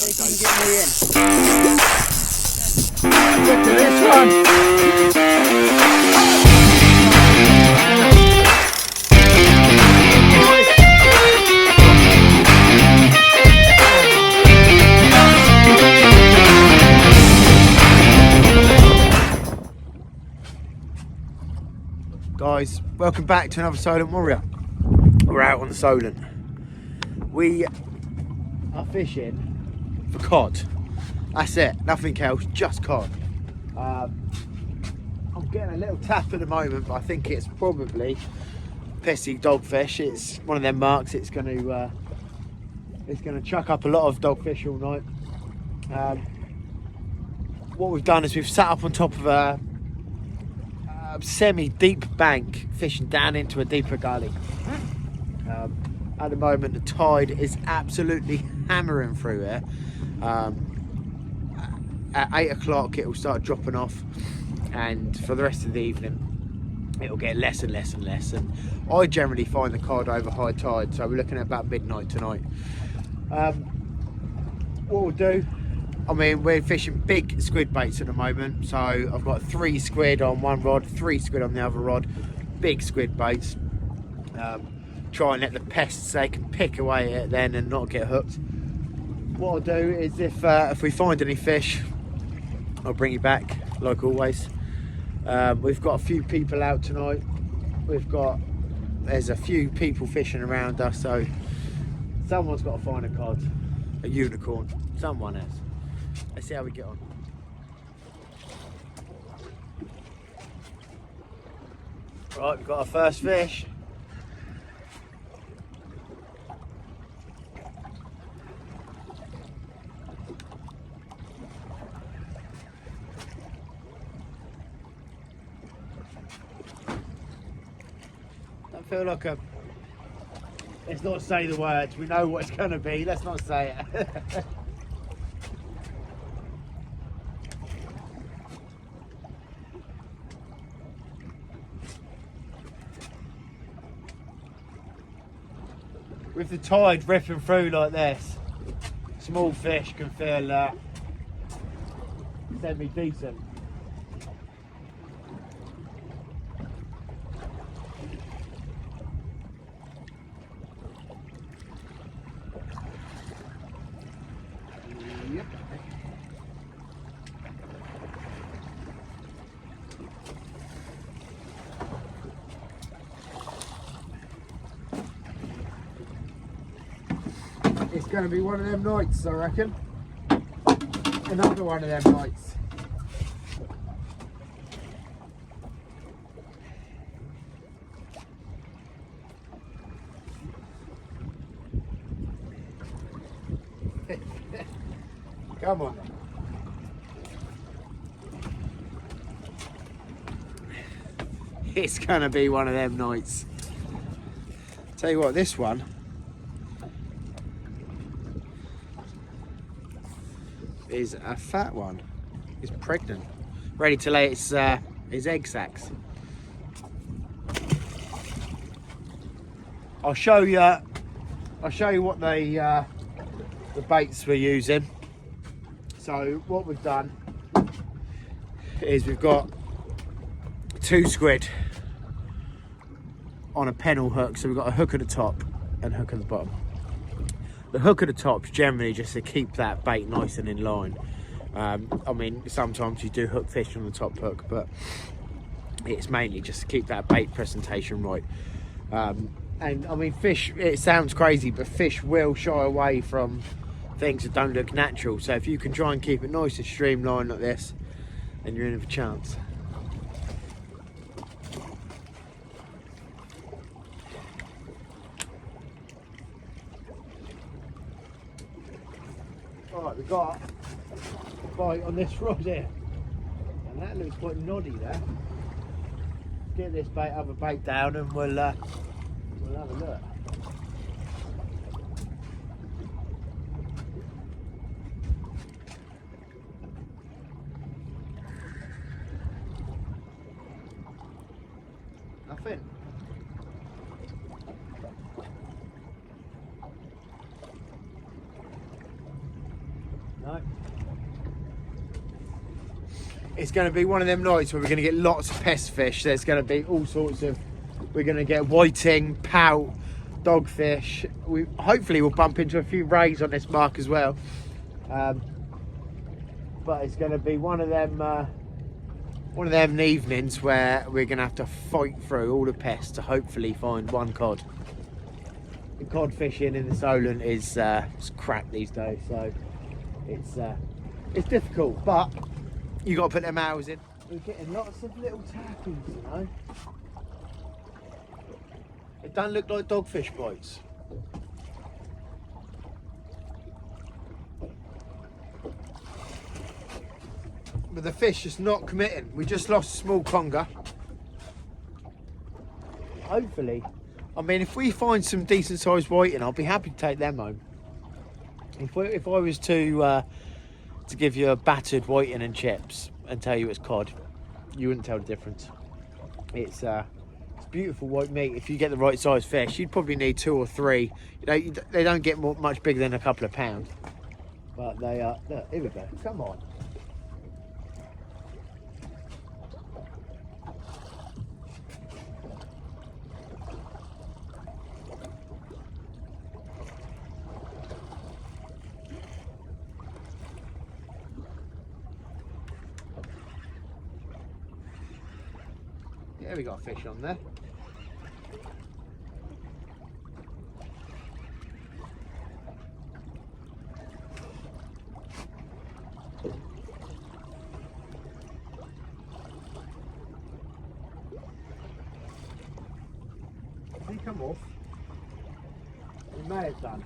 Look at this one. Guys, welcome back to another Solent Warrior. We're out on the Solent. We are fishing for cod. That's it, nothing else, just cod. I'm getting a little tap at the moment, but I think it's probably pesty dogfish. It's one of them marks. It's going to chuck up a lot of dogfish all night. What we've done is we've sat up on top of a semi-deep bank, fishing down into a deeper gully. At the moment, the tide is absolutely hammering through here. At 8 o'clock, it will start dropping off, and for the rest of the evening, it'll get less and less and less. And I generally find the cod over high tide, so we're looking at about midnight tonight. What we'll do, I mean, we're fishing big squid baits at the moment, so I've got 3 squid on one rod, 3 squid on the other rod, big squid baits. Try and let the pests, they can pick away at it then and not get hooked. What I'll do is if we find any fish, I'll bring you back like always. We've got a few people out tonight. There's a few people fishing around us, so someone's got to find a cod, a unicorn, someone has. Let's see how we get on. Right, we've got our first fish. Don't feel like a... Let's not say the words, we know what it's going to be, let's not say it. With the tide ripping through like this, small fish can feel semi-decent. Yep. It's going to be one of them nights, I reckon. Another one of them nights. Come on. It's going to be one of them nights. Tell you what, this one is a fat one. It's pregnant, ready to lay its egg sacs. I'll show you what the baits we're using. So what we've done is we've got 2 squid on a pennel hook. So we've got a hook at the top and a hook at the bottom. The hook at the top is generally just to keep that bait nice and in line. I mean, sometimes you do hook fish on the top hook, but it's mainly just to keep that bait presentation right. And I mean, fish, it sounds crazy, but fish will shy away from things that don't look natural. So if you can try and keep it nice and streamlined like this, then you're in with a chance. Alright, we've got a bite on this rod here, and that looks quite noddy there. Get this other bait down and we'll have a look. Nothing. No. It's going to be one of them nights where we're going to get lots of pest fish. There's going to be all sorts of, we're going to get whiting, pout, dogfish. Hopefully we'll bump into a few rays on this mark as well. But it's going to be one of them evenings where we're going to have to fight through all the pests to hopefully find one cod. The cod fishing in the Solent is crap these days, so it's difficult, but you got to put them hours in. We're getting lots of little tackles, you know. It don't look like dogfish bites. But the fish is not committing. We just lost a small conger. Hopefully, I mean, if we find some decent sized whiting, I'll be happy to take them home. If I was to give you a battered whiting and chips and tell you it's cod, you wouldn't tell the difference. It's beautiful white meat. If you get the right size fish, you'd probably need 2 or 3. You know, they don't get much bigger than a couple of pounds, but they are. Look, here we go. Come on. Yeah, we got a fish on there. Has he come off? He may have done.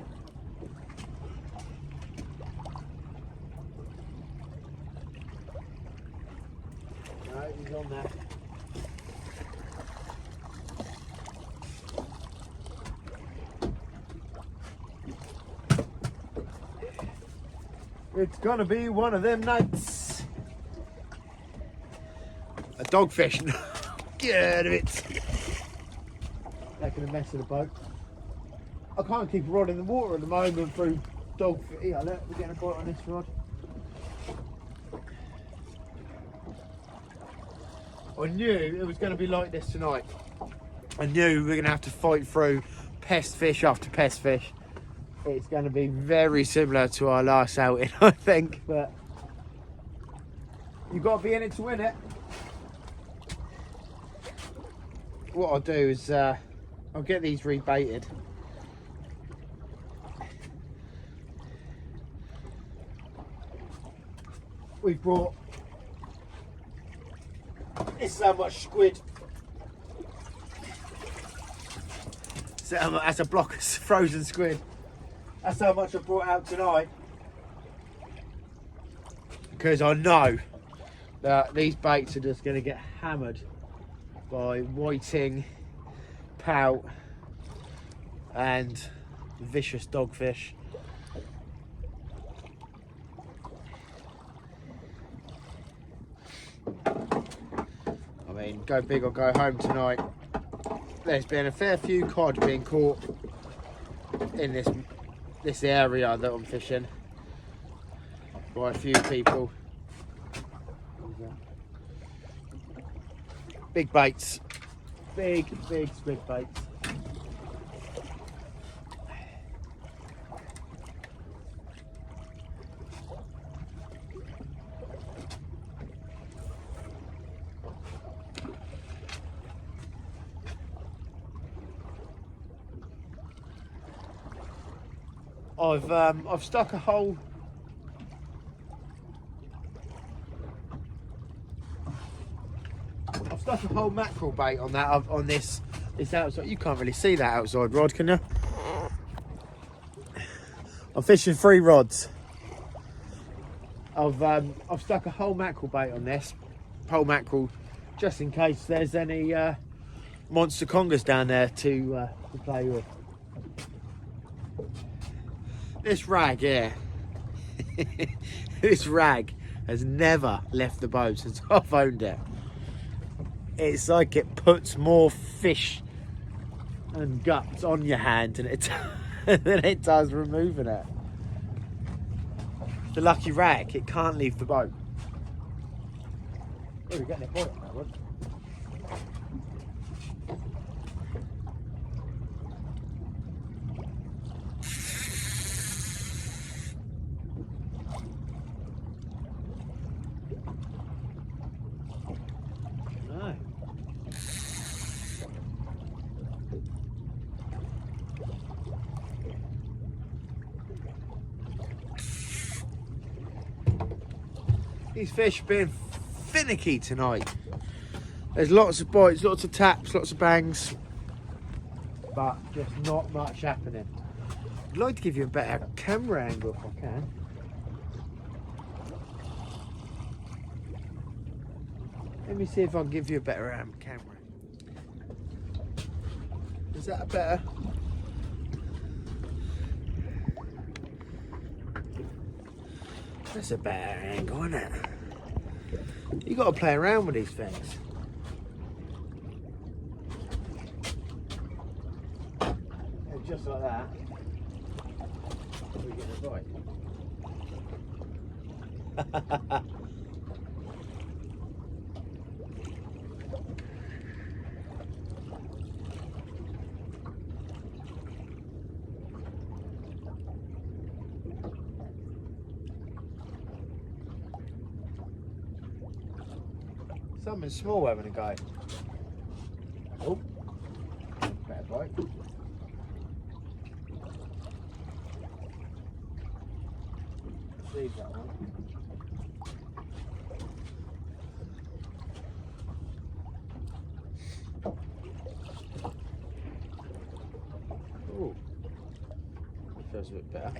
No, he's on there. It's gonna be one of them nights. A dogfish. Get out of it. Making a mess of the boat. I can't keep a rod in the water at the moment through dogfish. Here, look, we're getting a bite on this rod. I knew it was going to be like this tonight. I knew we were going to have to fight through pest fish after pest fish. It's going to be very similar to our last outing, I think, but you've got to be in it to win it. What I'll do is I'll get these rebaited. We've brought, this is how much squid. So that's a block of frozen squid. That's how much I brought out tonight. Because I know that these baits are just going to get hammered by whiting, pout and vicious dogfish. I mean, go big or go home tonight. There's been a fair few cod being caught in this area that I'm fishing by a few people. Big baits, big squid baits. I've stuck a whole mackerel bait on that on this outside. You can't really see that outside rod, can you? I'm fishing 3 rods. I've stuck a whole mackerel bait on this whole mackerel, just in case there's any monster congers down there to play with. This rag here, this rag has never left the boat since I've owned it. It's like it puts more fish and guts on your hand than it does removing it. The lucky rag, it can't leave the boat. Oh, we're getting it boiling now, bud. No. These fish are being finicky tonight. There's lots of bites, lots of taps, lots of bangs, but just not much happening. I'd like to give you a better camera angle if I can. Let me see if I can give you a better camera. Is that a better? That's a better angle, isn't it? You got to play around with these things. And just like that, we get a bite. Something small having a go. Oh, better bite. Leave that one. Oh, that feels a bit better.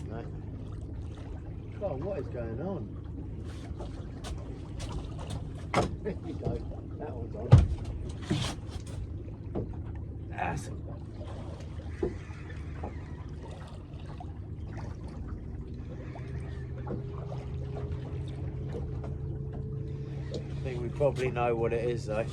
No. God, what is going on? There you go. That one's on. That's I think we probably know what it is though.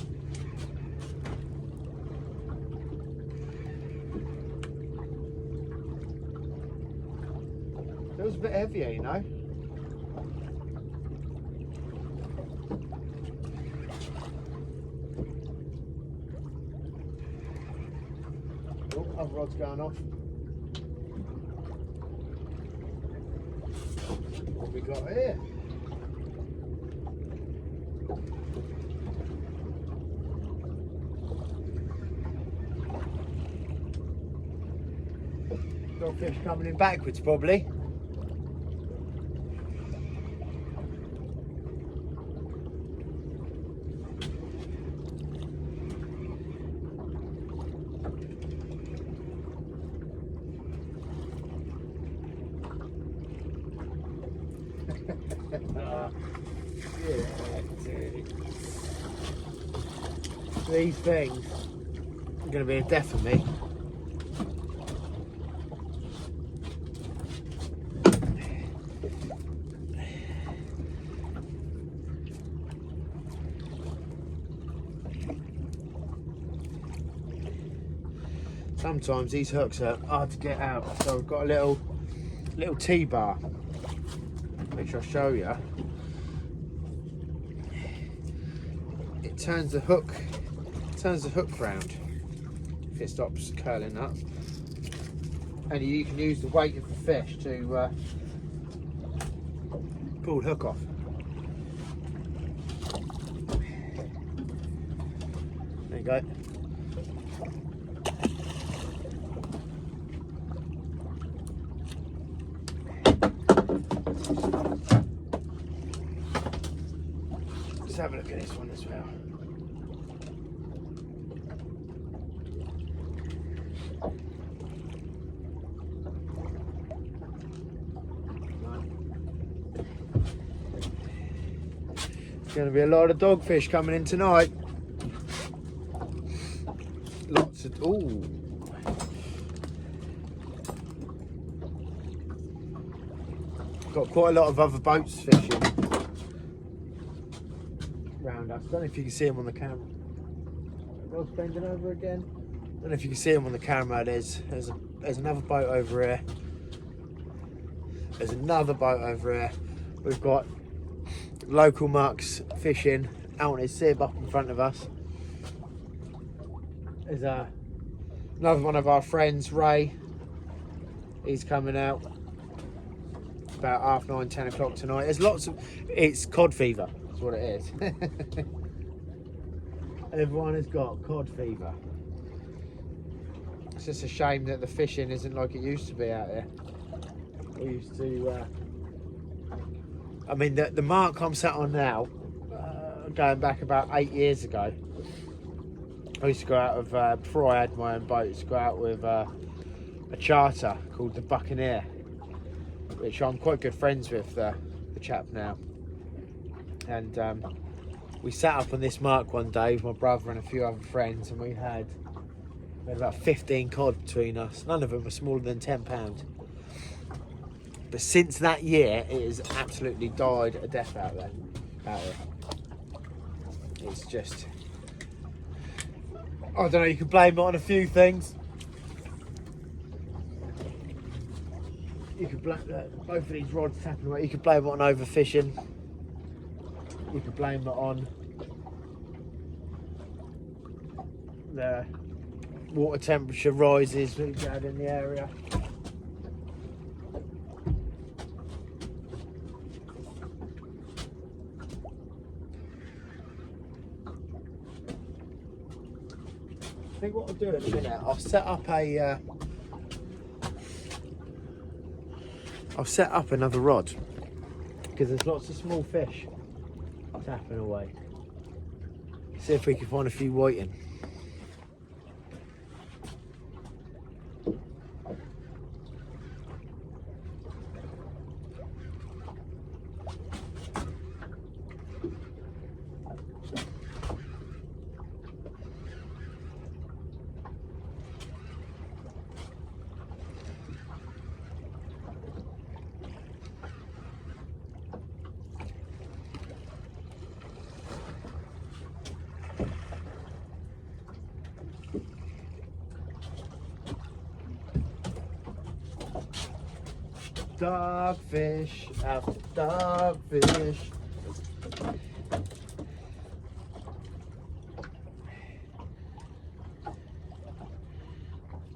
Feels a bit heavier, you know. Oh, other rod's going off. What we got here? Dogfish coming in backwards, probably. These things are going to be a death for me. Sometimes these hooks are hard to get out, so I've got a little T-bar, which I'll show you. It turns the hook round if it stops curling up, and you can use the weight of the fish to pull the hook off. There you go. Let's have a look at this one as well. Going to be a lot of dogfish coming in tonight. Lots of got quite a lot of other boats fishing around us. I don't know if you can see them on the camera. Rod's bending over again. don't know if you can see them on the camera. There's another boat over here. There's another boat over here. We've got local mucks fishing out on his sib up in front of us. There's another one of our friends, Ray. He's coming out about 9:30, 10 o'clock tonight. There's lots of, it's cod fever, that's what it is. Everyone has got cod fever. It's just a shame that the fishing isn't like it used to be out here. We used to, I mean, the mark I'm sat on now, going back about 8 years ago, I used to go out of, before I had my own boat, I used to go out with a charter called the Buccaneer, which I'm quite good friends with the chap now. And we sat up on this mark one day with my brother and a few other friends, and we had about 15 cod between us. None of them were smaller than £10. But since that year, it has absolutely died a death out there. It's just, I don't know, you can blame it on a few things. You could blame both of these rods tapping away. You could blame it on overfishing. You could blame it on the water temperature rises we've had in the area. I think what I'll do in a minute, I'll set up another rod, because there's lots of small fish tapping away. See if we can find a few whiting. Dogfish after dogfish.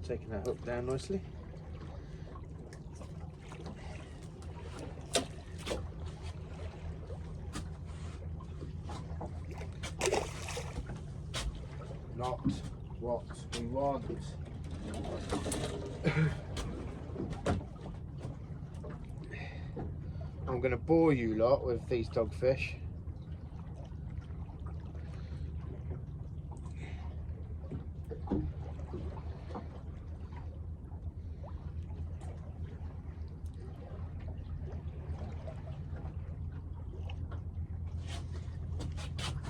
Taking that hook down nicely. Not what we want. I'm going to bore you lot with these dogfish.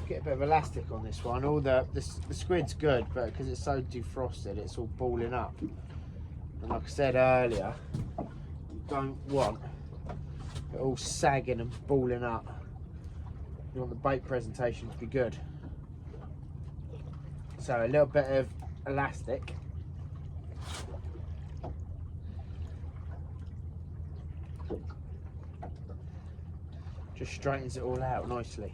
Get a bit of elastic on this one. All the squid's good, but because it's so defrosted, it's all balling up. And like I said earlier, you don't want it all sagging and balling up. You want the bait presentation to be good. So a little bit of elastic. Just straightens it all out nicely.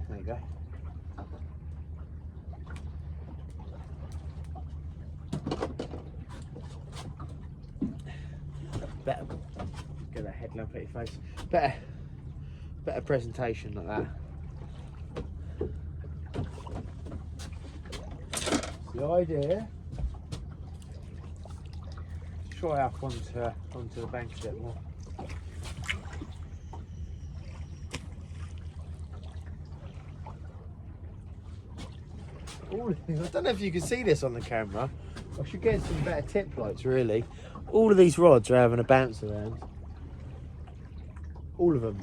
There you go. Better get that headlamp at your face. Better presentation like that. The idea. Try up onto the bank a bit more. I don't know if you can see this on the camera. I should get some better tip lights, really. All of these rods are having a bounce around. All of them.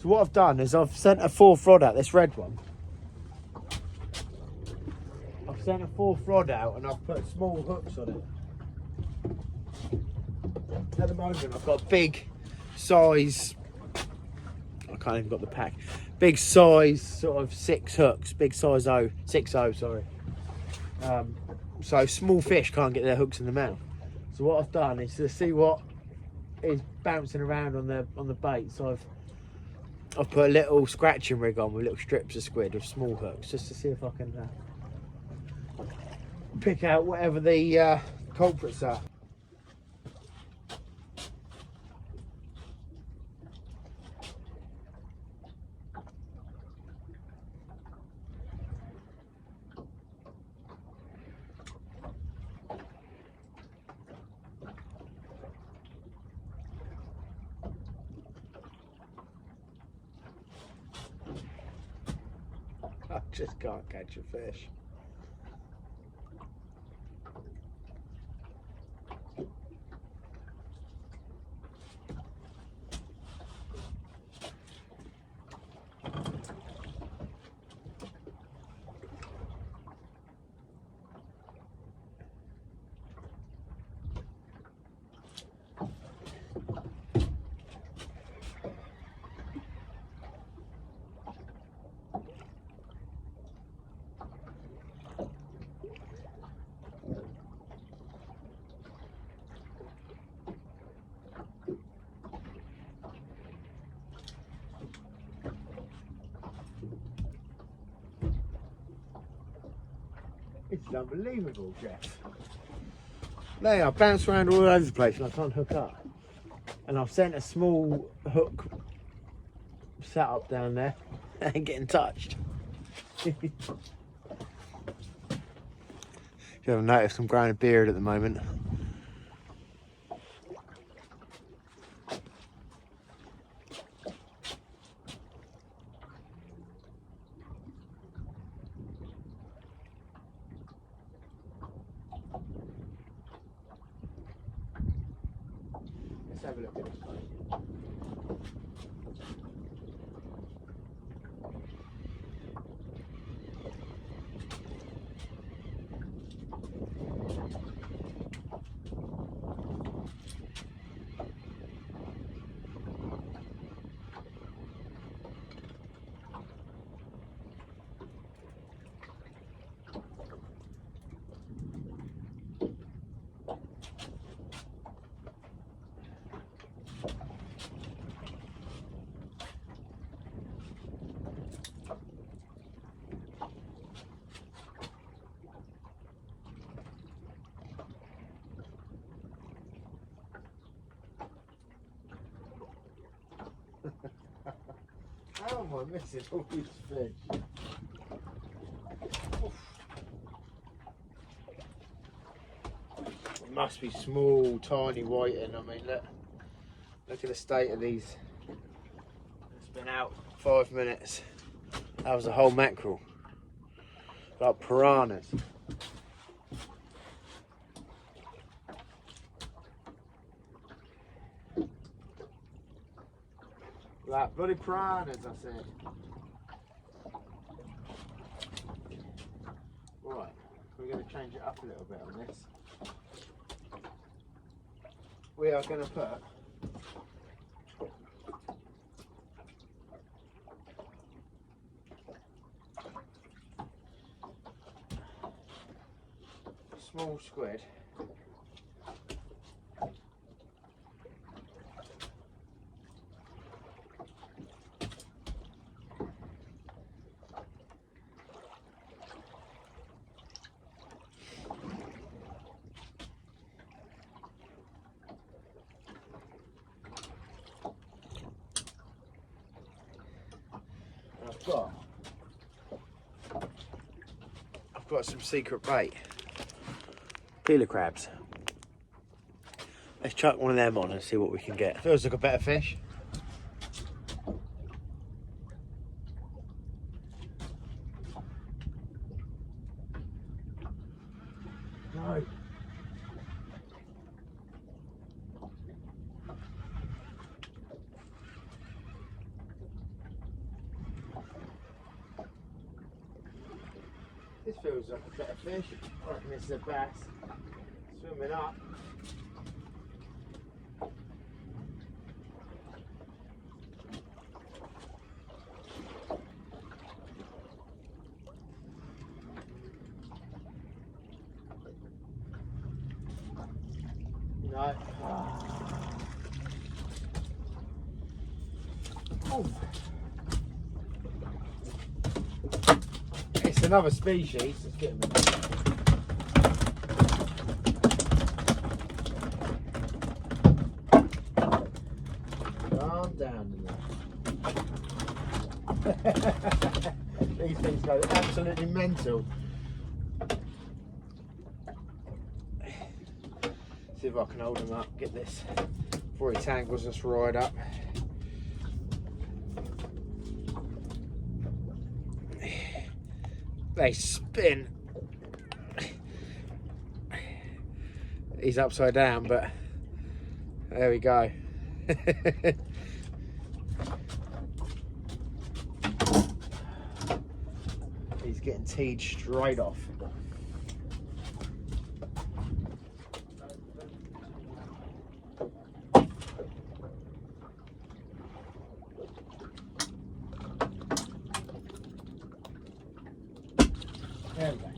So what I've done is I've sent a fourth rod out, this red one. I've sent a fourth rod out and I've put small hooks on it. At the moment I've got big size I can't even got the pack. Big size, sort of 6 hooks, big size 6.0, sorry. So small fish can't get their hooks in the mouth. So what I've done is to see what is bouncing around on the bait. So I've put a little scratching rig on with little strips of squid with small hooks, just to see if I can pick out whatever the culprits are. I just can't catch a fish. It's unbelievable, Jeff. They are bounced around all over the place and I can't hook up. And I've sent a small hook set up down there and getting touched. If you haven't noticed, I'm growing a beard at the moment. Let's have a look at this one. How am I missing all these fish? It must be small, tiny whiting. I mean, look at the state of these. It's been out 5 minutes. That was a whole mackerel. Like piranhas. Like bloody piranhas, I said. Right, we're going to change it up a little bit on this. We are going to put a small squid. I've got some secret bait. Peeler crabs. Let's chuck one of them on and see what we can get. Feels like a better fish. No. This feels like a better fish. I reckon this is a bass. Swimming up. another species. Let's get him in. Calm down in there. These things go absolutely mental. See if I can hold him up, get this before he tangles us right up. They spin. He's upside down, but there we go. He's getting teed straight off. There we go.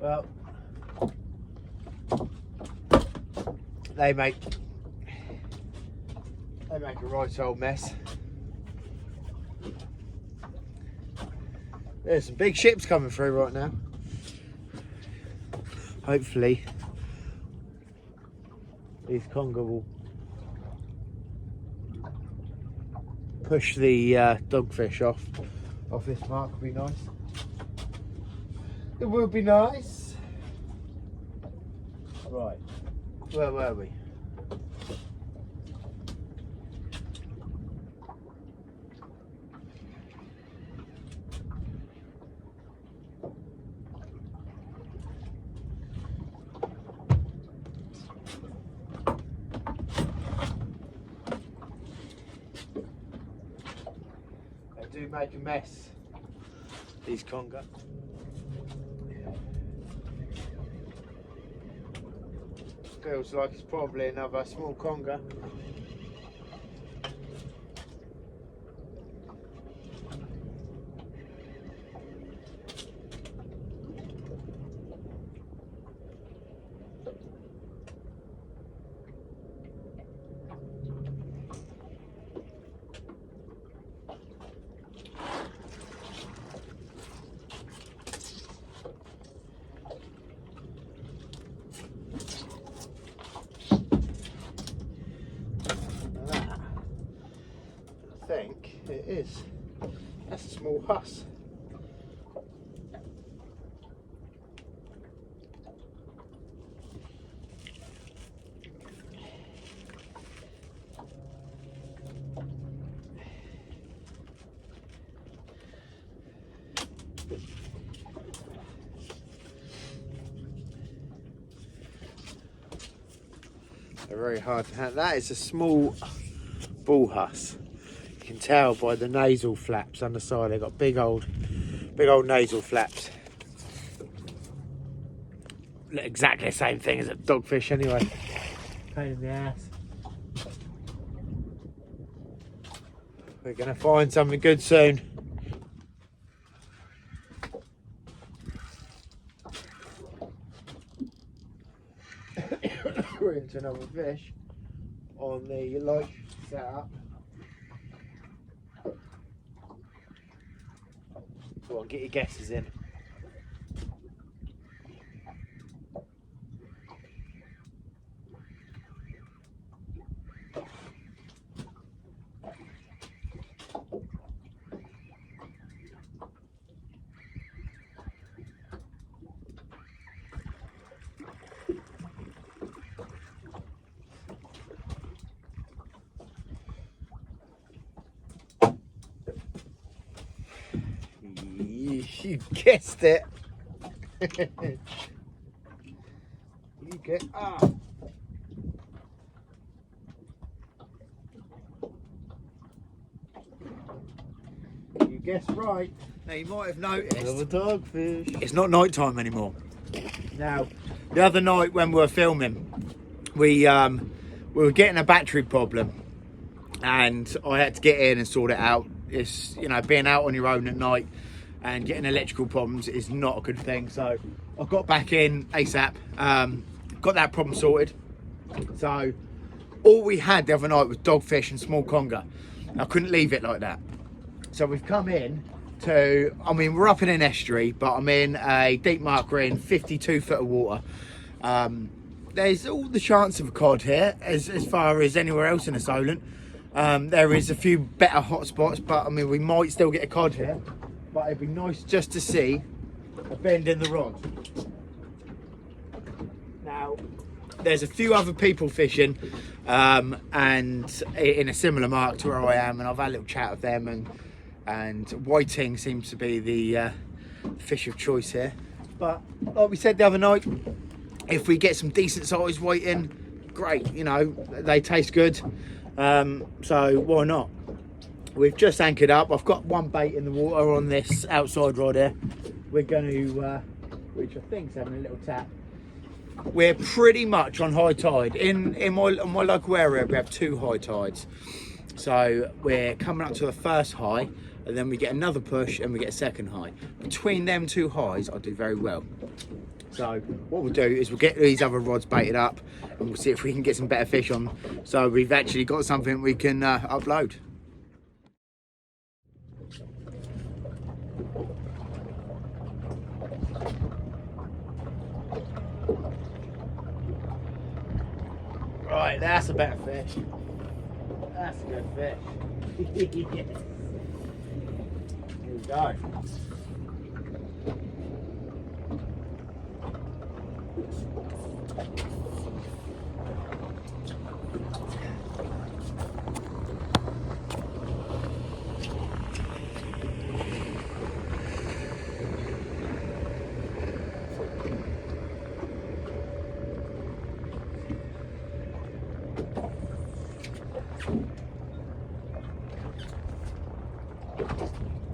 Well, they make a right old mess. There's some big ships coming through right now. Hopefully these conger will push the dogfish off this mark. Would be nice. It would be nice. Right, where were we? They do make a mess, these conger. Feels like it's probably another small conger. I think it is. That's a small huss. They're very hard to handle. That is a small bull huss. You can tell by the nasal flaps on the side. They've got big old nasal flaps. Look exactly the same thing as a dogfish anyway. Pain in the ass. We're gonna find something good soon. We're into another fish on the light setup. Go on, get your guesses in. You guessed it. You get You guessed right. Now you might have noticed. Another dogfish. It's not night time anymore. Now, the other night when we were filming, we were getting a battery problem, and I had to get in and sort it out. It's, you know, being out on your own at night and getting electrical problems is not a good thing. So I got back in ASAP, got that problem sorted. So all we had the other night was dogfish and small conger. I couldn't leave it like that. So we've come in to, I mean, we're up in an estuary, but I'm in a deep marker in 52 foot of water. There's all the chance of a cod here as far as anywhere else in the Solent. There is a few better hot spots, but I mean, we might still get a cod here, but it'd be nice just to see a bend in the rod. Now, there's a few other people fishing and in a similar mark to where I am, and I've had a little chat with them, and whiting seems to be the fish of choice here. But like we said the other night, if we get some decent sized whiting, great, you know, they taste good, so why not? We've just anchored up. I've got one bait in the water on this outside rod here. We're going to, which I think is having a little tap. We're pretty much on high tide. In my local area, we have 2 high tides. So we're coming up to the first high, and then we get another push and we get a second high. Between them 2 highs, I do very well. So what we'll do is we'll get these other rods baited up, and we'll see if we can get some better fish on. So we've actually got something we can upload. Right, that's a better fish. That's a good fish. Here we go.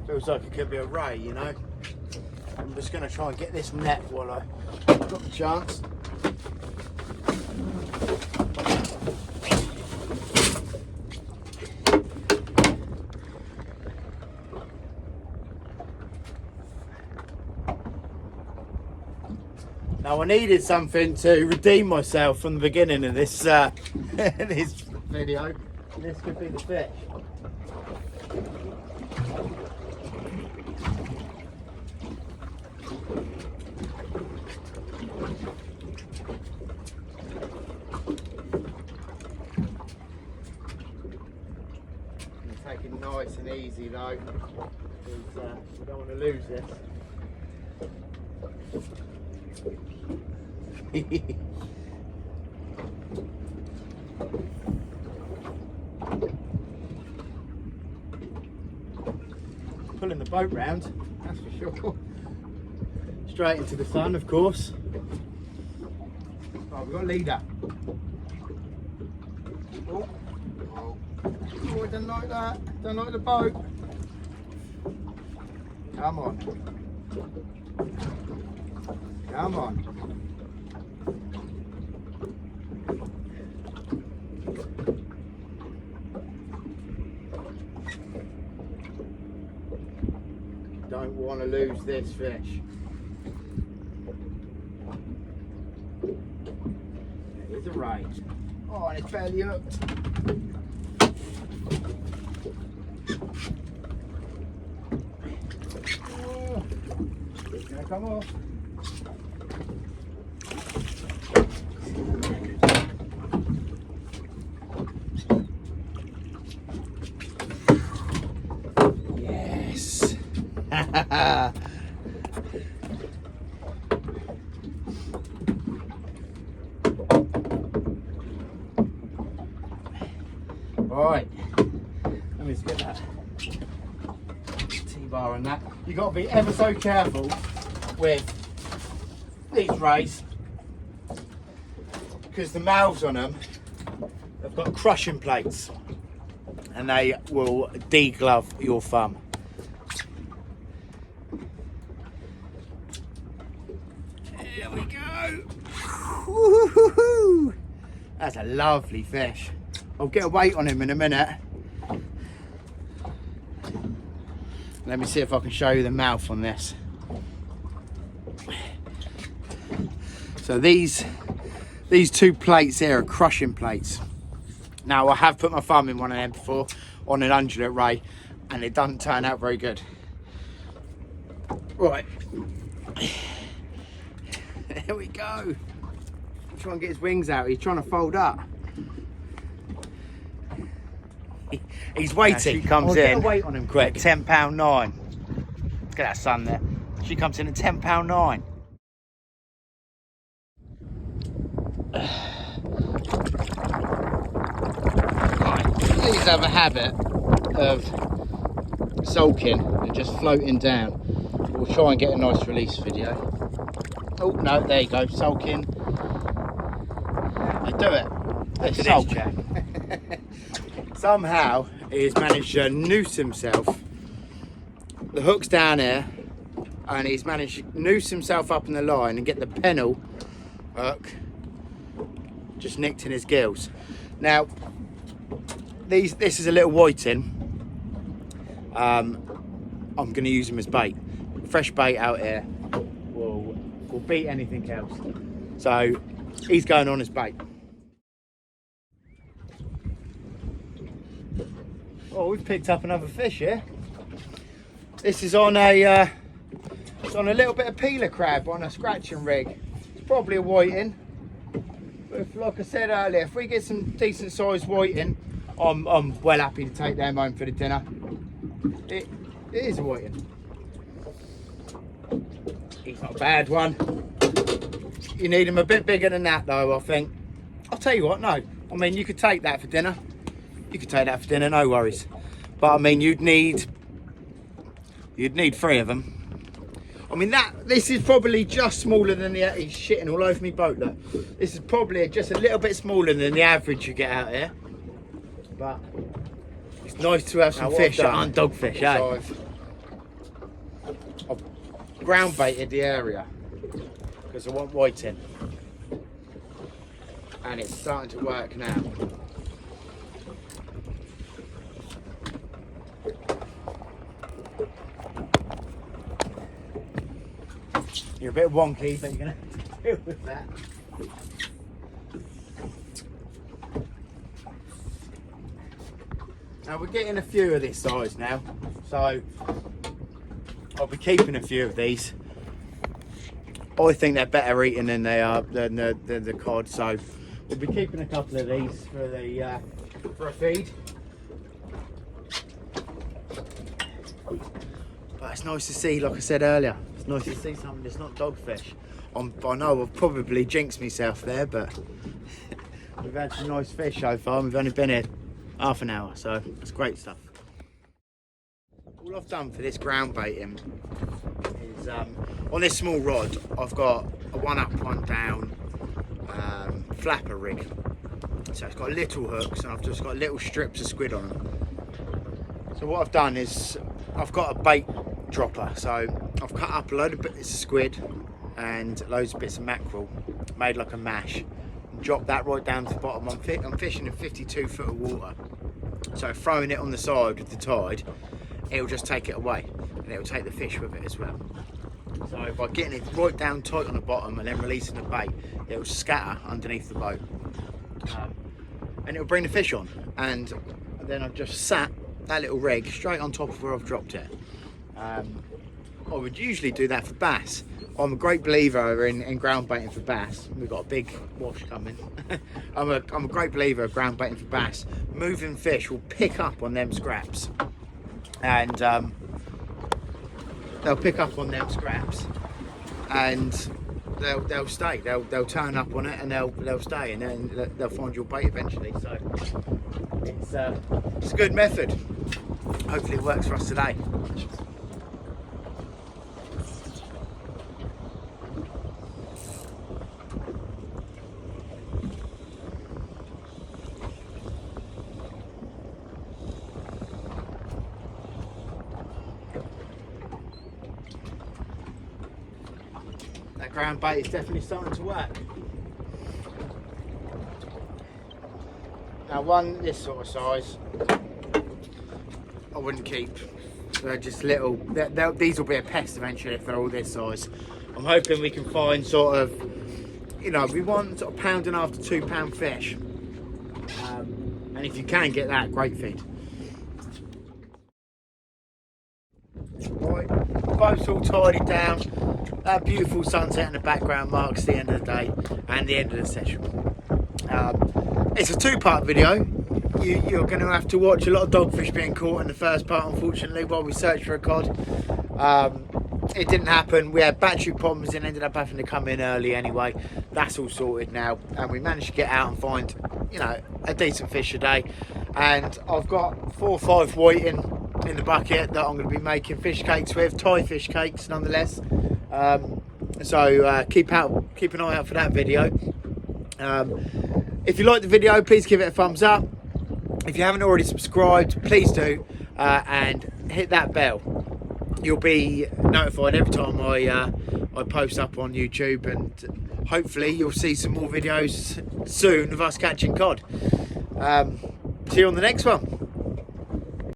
Feels like it could be a ray, you know. I'm just going to try and get this net while I've got the chance. Now I needed something to redeem myself from the beginning of this this video. This could be the fish. Take it nice and easy though, because we don't want to lose this. Pulling the boat round, that's for sure. Straight into the sun, of course. Right, we've got a leader. Oh, I don't like that. Don't like the boat. Come on. Come on. Don't want to lose this fish. There's a ray. Oh, and it's barely hooked. Oh, it's gonna come off. Yes. Right, let me just get that T-bar on that. You've got to be ever so careful with these rays, because the mouths on them have got crushing plates and they will deglove your thumb. Here we go. Woo-hoo-hoo-hoo. That's a lovely fish. I'll get a weight on him in a minute. Let me see if I can show you the mouth on this. So these 2 plates here are crushing plates. Now I have put my thumb in one of them before on an undulate ray, and it doesn't turn out very good. Right. There we go. Try and get his wings out. He's trying to fold up. He's waiting. She comes in. Get a weight on him quick. £10.9. Look at that sun there. She comes in at £10.9. Right. These have a habit of sulking and just floating down. We'll try and get a nice release video. Oh no, there you go, sulking. They do it. They sulk. Somehow he's managed to noose himself. The hook's down here, and he's managed to noose himself up in the line and get the pennel hook just nicked in his gills. Now, this is a little whiting. I'm going to use him as bait. Fresh bait out here will beat anything else. So he's going on as bait. Oh, we've picked up another fish here. This is on a it's on a little bit of peeler crab on a scratching rig. It's probably a whiting. But if, like I said earlier, if we get some decent sized whiting, I'm well happy to take them home for the dinner. It is a whiting. He's not a bad one. You need him a bit bigger than that though, I think. I'll tell you what, no. I mean, you could take that for dinner. You could take that for dinner, no worries. But I mean, you'd need 3 of them. I mean, this is probably just smaller than the, he's shitting all over me boat, look. This is probably just a little bit smaller than the average you get out here. But it's nice to have some fish that aren't dogfish, eh? I've ground baited the area because I want whiting. And it's starting to work now. You're a bit wonky, but you're going to deal with that. Now we're getting a few of this size now, so I'll be keeping a few of these. I think they're better eating than they are than the cod, so we'll be keeping a couple of these for a feed. But it's nice to see, like I said earlier, it's nice to see something that's not dogfish. I know I've probably jinxed myself there, but we've had some nice fish so far. We've only been here half an hour, so it's great stuff. All I've done for this ground baiting is on this small rod I've got a 1 up 1 down flapper rig, so it's got little hooks and I've just got little strips of squid on them. So what I've done is I've got a bait dropper, so I've cut up a load of bits of squid and loads of bits of mackerel, made like a mash, and dropped that right down to the bottom. I'm fishing in 52 foot of water, so throwing it on the side with the tide, it'll just take it away and it'll take the fish with it as well. So by getting it right down tight on the bottom and then releasing the bait, it'll scatter underneath the boat, and it'll bring the fish on. And then I've just sat that little rig straight on top of where I've dropped it. I would usually do that for bass. I'm a great believer in ground baiting for bass. We've got a big wash coming. I'm a great believer of ground baiting for bass. Moving fish will pick up on them scraps, and they'll pick up on them scraps, and they'll stay. They'll turn up on it and they'll stay, and then they'll find your bait eventually. So it's a good method. Hopefully it works for us today. That ground bait is definitely starting to work. Now one this sort of size I wouldn't keep. They're just little, these will be a pest eventually if they're all this size. I'm hoping we can find sort of, you know, we want sort of £1.5 to £2 pound fish, and if you can get that, great feed. Right, boat's all tidied down. That beautiful sunset in the background marks the end of the day and the end of the session. It's a two-part video. You're going to have to watch a lot of dogfish being caught in the first part, unfortunately, while we search for a cod. It didn't happen. We had battery problems and ended up having to come in early anyway. That's all sorted now, and we managed to get out and find, you know, a decent fish a day. And I've got 4 or 5 whiting in the bucket that I'm going to be making fish cakes with, Thai fish cakes nonetheless. So keep an eye out for that video. If you like the video, please give it a thumbs up. If you haven't already subscribed, please do, and hit that bell. You'll be notified every time I post up on YouTube, and hopefully you'll see some more videos soon of us catching cod. See you on the next one.